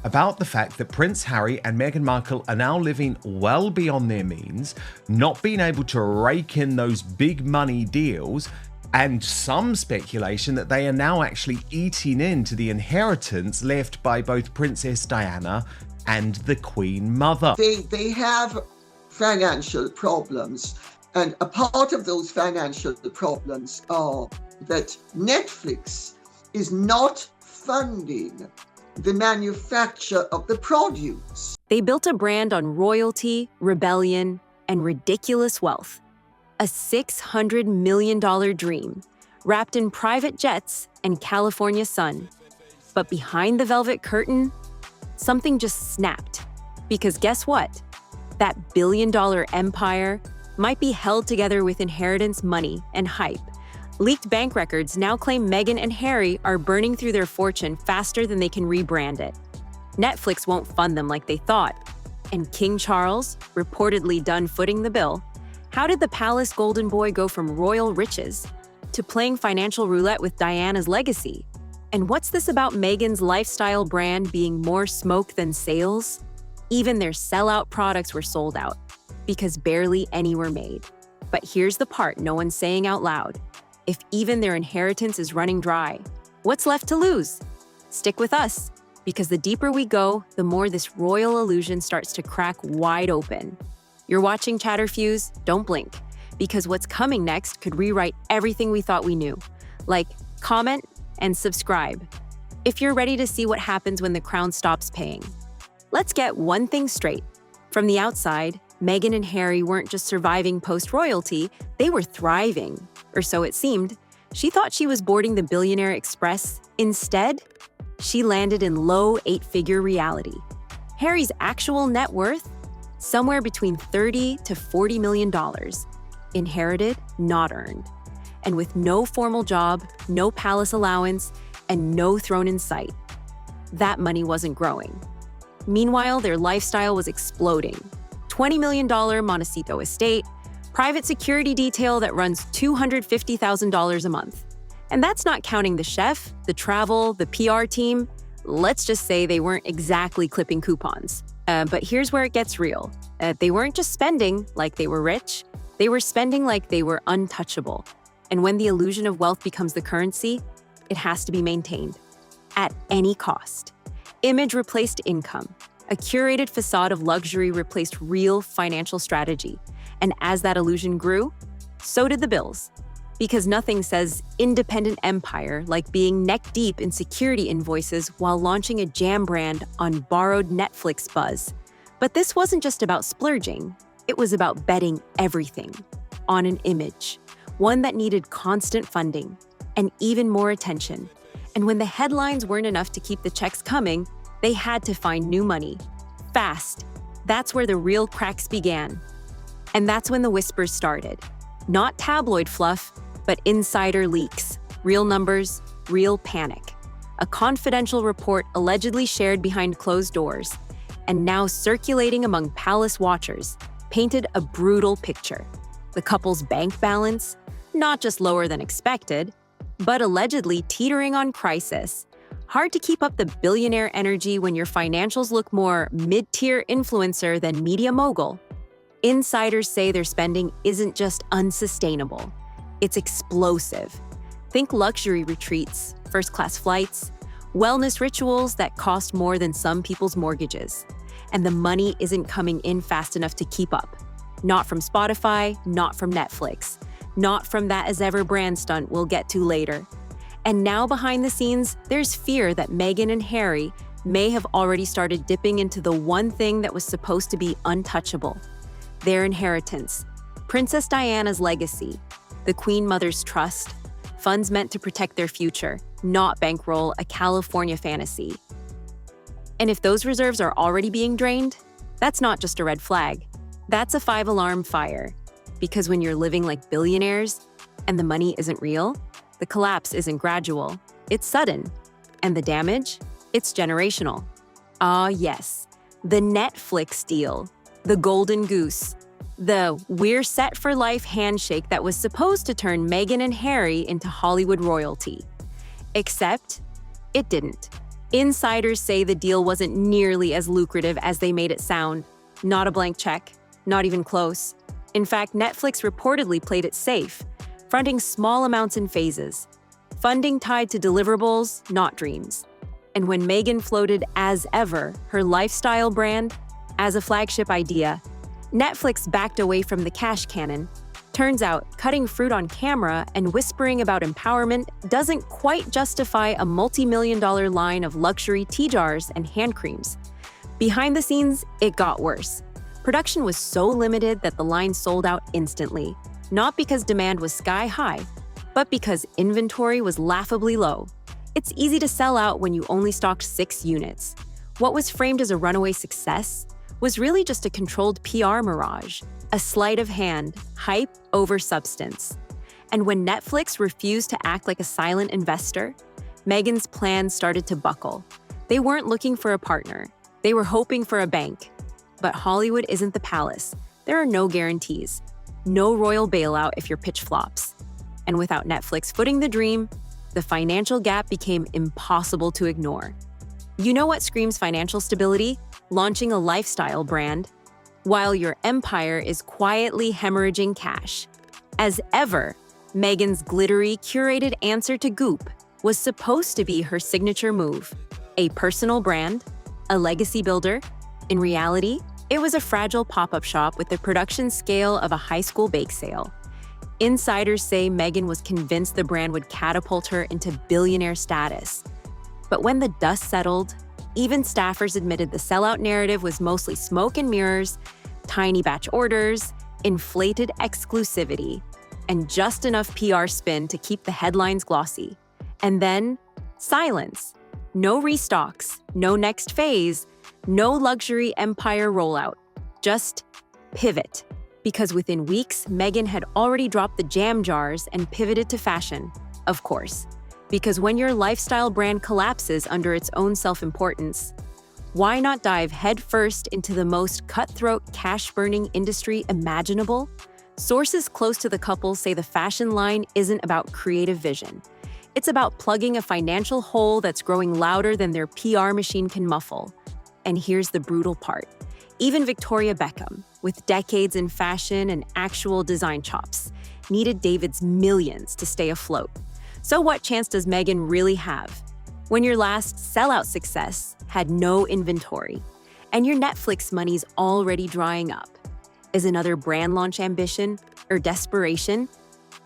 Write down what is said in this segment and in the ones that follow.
about the fact that Prince Harry and Meghan Markle are now living well beyond their means, not being able to rake in those big money deals, and some speculation that they are now actually eating into the inheritance left by both Princess Diana and the Queen Mother. They have financial problems, and a part of those financial problems are that Netflix is not funding the manufacture of the produce. They built a brand on royalty, rebellion, and ridiculous wealth. A $600 million dream, wrapped in private jets and California sun. But behind the velvet curtain, something just snapped. Because guess what? That billion-dollar empire might be held together with inheritance money and hype. Leaked bank records now claim Meghan and Harry are burning through their fortune faster than they can rebrand it. Netflix won't fund them like they thought. And King Charles, reportedly done footing the bill. How did the palace golden boy go from royal riches to playing financial roulette with Diana's legacy? And what's this about Meghan's lifestyle brand being more smoke than sales? Even their sellout products were sold out, because barely any were made. But here's the part no one's saying out loud. If even their inheritance is running dry, what's left to lose? Stick with us, because the deeper we go, the more this royal illusion starts to crack wide open. You're watching Chatterfuse? Don't blink, because what's coming next could rewrite everything we thought we knew. Like, comment, and subscribe if you're ready to see what happens when the crown stops paying. Let's get one thing straight. From the outside, Meghan and Harry weren't just surviving post-royalty, they were thriving. Or so it seemed. She thought she was boarding the Billionaire Express. Instead, she landed in low eight-figure reality. Harry's actual net worth? Somewhere between $30 to $40 million. Inherited, not earned. And with no formal job, no palace allowance, and no throne in sight. That money wasn't growing. Meanwhile, their lifestyle was exploding. $20 million Montecito estate, private security detail that runs $250,000 a month. And that's not counting the chef, the travel, the PR team. Let's just say they weren't exactly clipping coupons. But here's where it gets real. They weren't just spending like they were rich. They were spending like they were untouchable. And when the illusion of wealth becomes the currency, it has to be maintained. At any cost. Image replaced income. A curated facade of luxury replaced real financial strategy. And as that illusion grew, so did the bills. Because nothing says independent empire like being neck-deep in security invoices while launching a jam brand on borrowed Netflix buzz. But this wasn't just about splurging. It was about betting everything on an image, one that needed constant funding and even more attention. And when the headlines weren't enough to keep the checks coming, they had to find new money. Fast. That's where the real cracks began. And that's when the whispers started. Not tabloid fluff, but insider leaks. Real numbers, real panic. A confidential report allegedly shared behind closed doors, and now circulating among palace watchers, painted a brutal picture. The couple's bank balance, not just lower than expected, but allegedly teetering on crisis. Hard to keep up the billionaire energy when your financials look more mid-tier influencer than media mogul. Insiders say their spending isn't just unsustainable, it's explosive. Think luxury retreats, first-class flights, wellness rituals that cost more than some people's mortgages. And the money isn't coming in fast enough to keep up. Not from Spotify, not from Netflix, not from that As Ever brand stunt we'll get to later. And now behind the scenes, there's fear that Meghan and Harry may have already started dipping into the one thing that was supposed to be untouchable. Their inheritance, Princess Diana's legacy, the Queen Mother's trust, funds meant to protect their future, not bankroll a California fantasy. And if those reserves are already being drained, that's not just a red flag. That's a 5-alarm fire. Because when you're living like billionaires and the money isn't real, the collapse isn't gradual, it's sudden. And the damage? It's generational. Ah, yes, the Netflix deal, the golden goose, the we're set for life handshake that was supposed to turn Meghan and Harry into Hollywood royalty. Except, it didn't. Insiders say the deal wasn't nearly as lucrative as they made it sound. Not a blank check, not even close. In fact, Netflix reportedly played it safe, fronting small amounts in phases. Funding tied to deliverables, not dreams. And when Meghan floated As Ever, her lifestyle brand, as a flagship idea, Netflix backed away from the cash cannon. Turns out, cutting fruit on camera and whispering about empowerment doesn't quite justify a multi-million-dollar line of luxury tea jars and hand creams. Behind the scenes, it got worse. Production was so limited that the line sold out instantly, not because demand was sky high, but because inventory was laughably low. It's easy to sell out when you only stocked 6 units. What was framed as a runaway success was really just a controlled PR mirage, a sleight of hand, hype over substance. And when Netflix refused to act like a silent investor, Meghan's plans started to buckle. They weren't looking for a partner. They were hoping for a bank. But Hollywood isn't the palace. There are no guarantees. No royal bailout if your pitch flops. And without Netflix footing the dream, the financial gap became impossible to ignore. You know what screams financial stability? Launching a lifestyle brand, while your empire is quietly hemorrhaging cash. As Ever, Meghan's glittery, curated answer to Goop was supposed to be her signature move. A personal brand, a legacy builder. In reality, it was a fragile pop-up shop with the production scale of a high school bake sale. Insiders say Meghan was convinced the brand would catapult her into billionaire status. But when the dust settled, even staffers admitted the sellout narrative was mostly smoke and mirrors, tiny batch orders, inflated exclusivity, and just enough PR spin to keep the headlines glossy. And then, silence. No restocks, no next phase, no luxury empire rollout. Just pivot. Because within weeks, Meghan had already dropped the jam jars and pivoted to fashion, of course. Because when your lifestyle brand collapses under its own self-importance, why not dive headfirst into the most cutthroat, cash-burning industry imaginable? Sources close to the couple say the fashion line isn't about creative vision. It's about plugging a financial hole that's growing louder than their PR machine can muffle. And here's the brutal part. Even Victoria Beckham, with decades in fashion and actual design chops, needed David's millions to stay afloat. So what chance does Meghan really have when your last sellout success had no inventory and your Netflix money's already drying up? Is another brand launch ambition or desperation?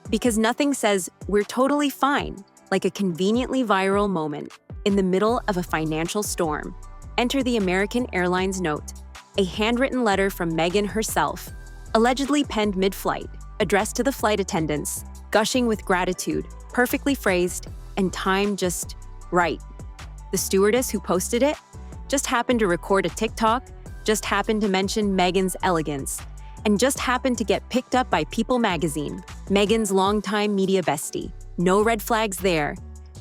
Because nothing says we're totally fine like a conveniently viral moment in the middle of a financial storm. Enter the American Airlines note, a handwritten letter from Meghan herself, allegedly penned mid-flight, addressed to the flight attendants, gushing with gratitude, perfectly phrased, and timed just right. The stewardess who posted it just happened to record a TikTok, just happened to mention Meghan's elegance, and just happened to get picked up by People magazine, Meghan's longtime media bestie. No red flags there.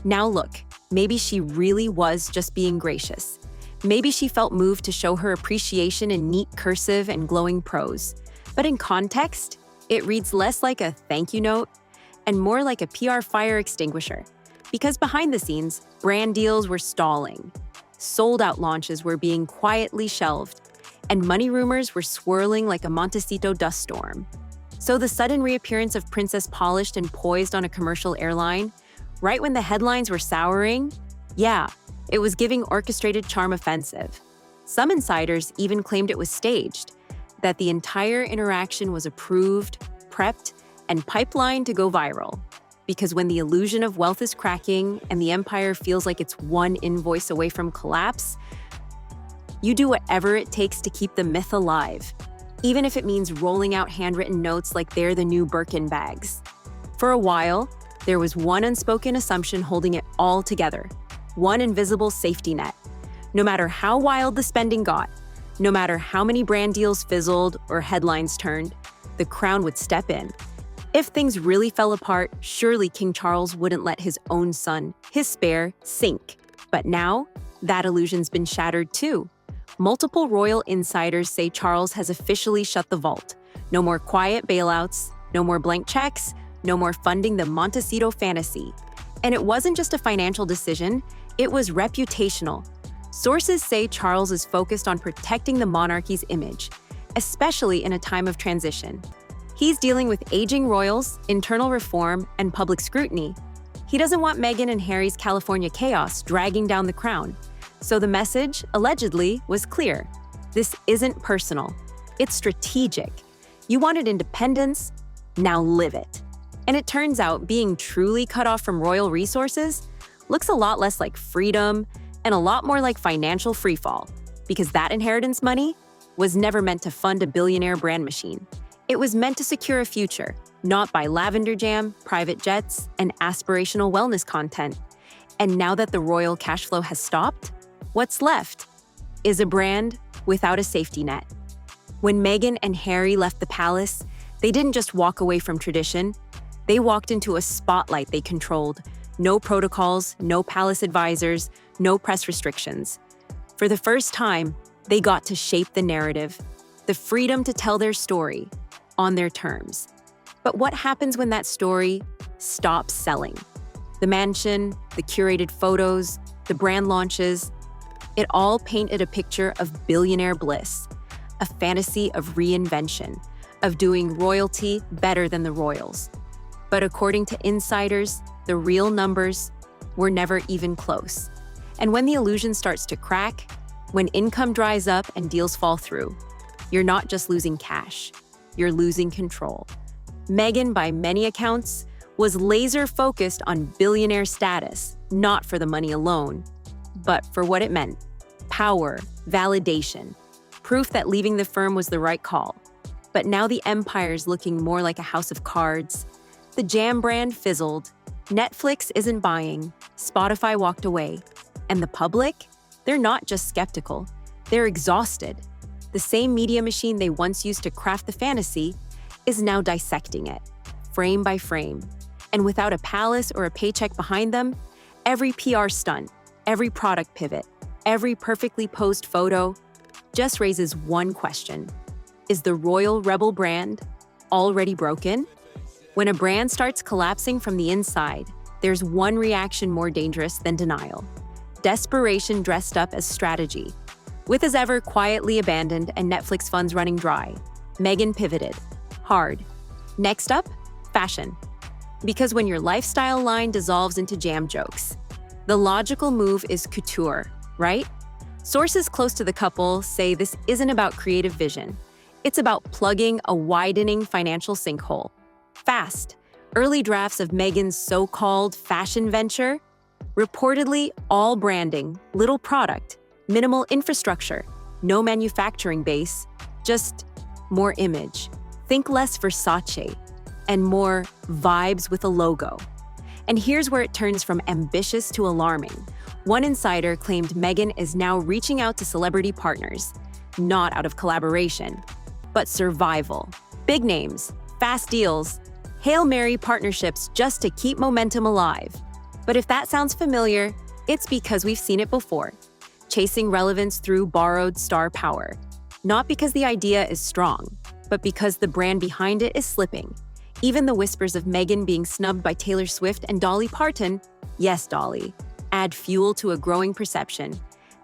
Now look, maybe she really was just being gracious. Maybe she felt moved to show her appreciation in neat cursive and glowing prose. But in context, it reads less like a thank you note and more like a PR fire extinguisher. Because behind the scenes, brand deals were stalling. Sold-out launches were being quietly shelved, and money rumors were swirling like a Montecito dust storm. So the sudden reappearance of Princess polished and poised on a commercial airline, right when the headlines were souring, yeah, it was giving orchestrated charm offensive. Some insiders even claimed it was staged, that the entire interaction was approved, prepped, and pipelined to go viral. Because when the illusion of wealth is cracking and the empire feels like it's one invoice away from collapse, you do whatever it takes to keep the myth alive, even if it means rolling out handwritten notes like they're the new Birkin bags. For a while, there was one unspoken assumption holding it all together, one invisible safety net. No matter how wild the spending got, no matter how many brand deals fizzled or headlines turned, the crown would step in. If things really fell apart, surely King Charles wouldn't let his own son, his spare, sink. But now, that illusion's been shattered too. Multiple royal insiders say Charles has officially shut the vault. No more quiet bailouts, no more blank checks, no more funding the Montecito fantasy. And it wasn't just a financial decision, It was reputational. Sources say Charles is focused on protecting the monarchy's image, especially in a time of transition. He's dealing with aging royals, internal reform, and public scrutiny. He doesn't want Meghan and Harry's California chaos dragging down the crown. So the message, allegedly, was clear. This isn't personal. It's strategic. You wanted independence, now live it. And it turns out being truly cut off from royal resources looks a lot less like freedom and a lot more like financial freefall, because that inheritance money was never meant to fund a billionaire brand machine. It was meant to secure a future, not by lavender jam, private jets, and aspirational wellness content. And now that the royal cash flow has stopped, what's left is a brand without a safety net. When Meghan and Harry left the palace, they didn't just walk away from tradition. They walked into a spotlight they controlled. No protocols, no palace advisors, no press restrictions. For the first time, they got to shape the narrative, the freedom to tell their story on their terms. But what happens when that story stops selling? The mansion, the curated photos, the brand launches, it all painted a picture of billionaire bliss, a fantasy of reinvention, of doing royalty better than the royals. But according to insiders, the real numbers were never even close. And when the illusion starts to crack, when income dries up and deals fall through, you're not just losing cash, you're losing control. Meghan, by many accounts, was laser-focused on billionaire status, not for the money alone, but for what it meant: power, validation, proof that leaving the firm was the right call. But now the empire's looking more like a house of cards. The jam brand fizzled, Netflix isn't buying, Spotify walked away, and the public? They're not just skeptical, they're exhausted. The same media machine they once used to craft the fantasy is now dissecting it, frame by frame. And without a palace or a paycheck behind them, every PR stunt, every product pivot, every perfectly posed photo just raises one question. Is the royal rebel brand already broken? When a brand starts collapsing from the inside, there's one reaction more dangerous than denial: desperation dressed up as strategy. With As Ever quietly abandoned and Netflix funds running dry, Meghan pivoted hard. Next up, fashion. Because when your lifestyle line dissolves into jam jokes, the logical move is couture, right? Sources close to the couple say this isn't about creative vision. It's about plugging a widening financial sinkhole. Fast, early drafts of Meghan's so-called fashion venture, reportedly all branding, little product, minimal infrastructure, no manufacturing base, just more image. Think less Versace and more vibes with a logo. And here's where it turns from ambitious to alarming. One insider claimed Meghan is now reaching out to celebrity partners, not out of collaboration, but survival. Big names, fast deals, Hail Mary partnerships just to keep momentum alive. But if that sounds familiar, it's because we've seen it before. Chasing relevance through borrowed star power. Not because the idea is strong, but because the brand behind it is slipping. Even the whispers of Meghan being snubbed by Taylor Swift and Dolly Parton, yes, Dolly, add fuel to a growing perception.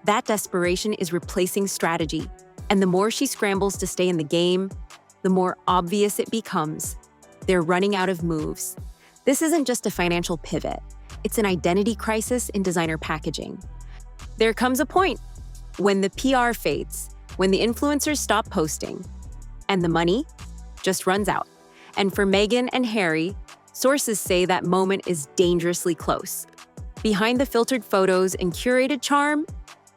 That desperation is replacing strategy. And the more she scrambles to stay in the game, the more obvious it becomes. They're running out of moves. This isn't just a financial pivot. It's an identity crisis in designer packaging. There comes a point when the PR fades, when the influencers stop posting, and the money just runs out. And for Meghan and Harry, sources say that moment is dangerously close. Behind the filtered photos and curated charm,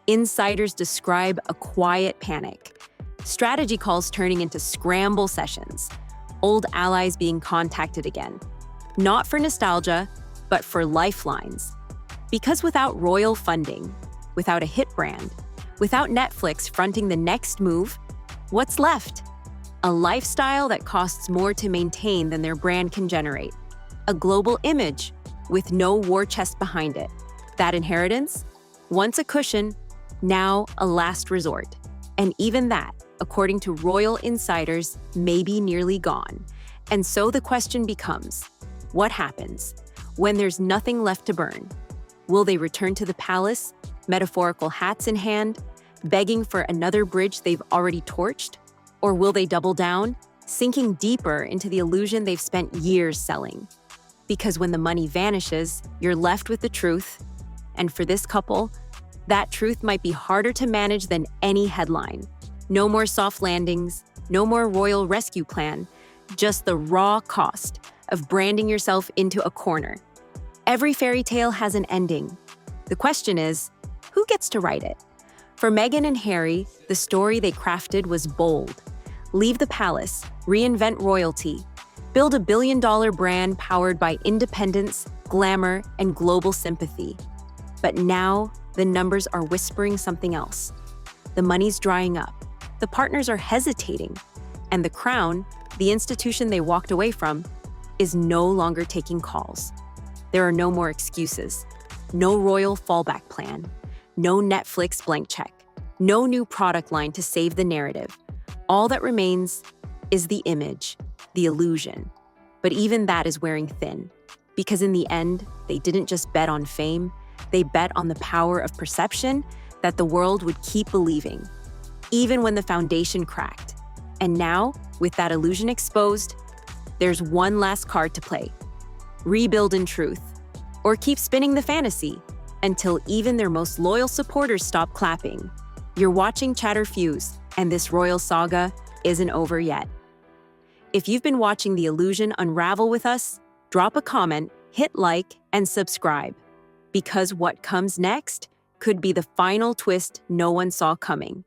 insiders describe a quiet panic. Strategy calls turning into scramble sessions. Old allies being contacted again. Not for nostalgia, but for lifelines. Because without royal funding, without a hit brand, without Netflix fronting the next move, what's left? A lifestyle that costs more to maintain than their brand can generate. A global image with no war chest behind it. That inheritance, once a cushion, now a last resort. And even that, according to royal insiders, may be nearly gone. And so the question becomes, what happens when there's nothing left to burn? Will they return to the palace, metaphorical hats in hand, begging for another bridge they've already torched? Or will they double down, sinking deeper into the illusion they've spent years selling? Because when the money vanishes, you're left with the truth. And for this couple, that truth might be harder to manage than any headline. No more soft landings, no more royal rescue plan, just the raw cost of branding yourself into a corner. Every fairy tale has an ending. The question is, who gets to write it? For Meghan and Harry, the story they crafted was bold. Leave the palace, reinvent royalty, build a billion-dollar brand powered by independence, glamour, and global sympathy. But now, the numbers are whispering something else. The money's drying up, the partners are hesitating, and the crown, the institution they walked away from, is no longer taking calls. There are no more excuses, no royal fallback plan, no Netflix blank check, no new product line to save the narrative. All that remains is the image, the illusion. But even that is wearing thin, because in the end, they didn't just bet on fame, they bet on the power of perception that the world would keep believing, even when the foundation cracked. And now, with that illusion exposed, there's one last card to play. Rebuild in truth, or keep spinning the fantasy until even their most loyal supporters stop clapping. You're watching Chatter Fuse, and this royal saga isn't over yet. If you've been watching the illusion unravel with us, drop a comment, hit like, and subscribe. Because what comes next could be the final twist no one saw coming.